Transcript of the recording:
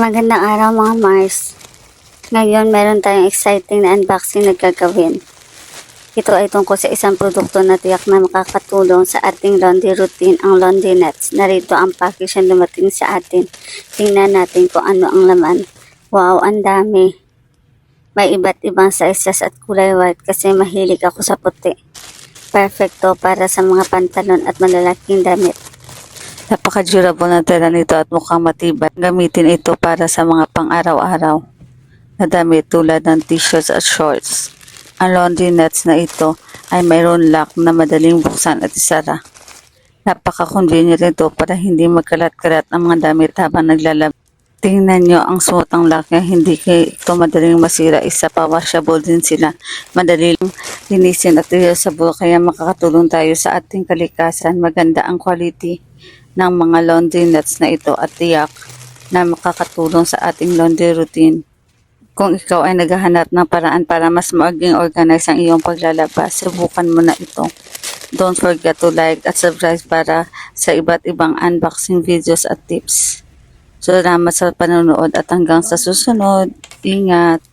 Magandang araw mga Mars. Ngayon meron tayong exciting na unboxing na gagawin. Ito ay tungkol sa isang produkto na tiyak na makakatulong sa ating laundry routine, ang Laundry Nets. Narito ang package na dumating sa atin. Tingnan natin kung ano ang laman. Wow, ang dami. May iba't ibang sizes at kulay white kasi mahilig ako sa puti. Perfecto para sa mga pantalon at malalaking damit. Napaka-durable na tela nito at mukhang matibay. Gamitin ito para sa mga pang-araw-araw na damit tulad ng t-shirts at shorts. Ang laundry nets na ito ay mayroon lock na madaling buksan at isara. Napaka-convenient nito para hindi magkalat-kalat ang mga damit habang naglalaba. Tingnan nyo ang smooth ang lock niya, hindi ito madaling masira. Isa pa, washable din sila. Madali lang linisin at reusable kaya makakatulong tayo sa ating kalikasan. Maganda ang quality ng mga laundry nets na ito at tiyak na makakatulong sa ating laundry routine. Kung ikaw ay naghahanap ng paraan para mas maging organized ang iyong paglalaba, subukan mo na ito. Don't forget to like at subscribe para sa iba't ibang unboxing videos at tips. Salamat sa panonood at hanggang sa susunod. Ingat!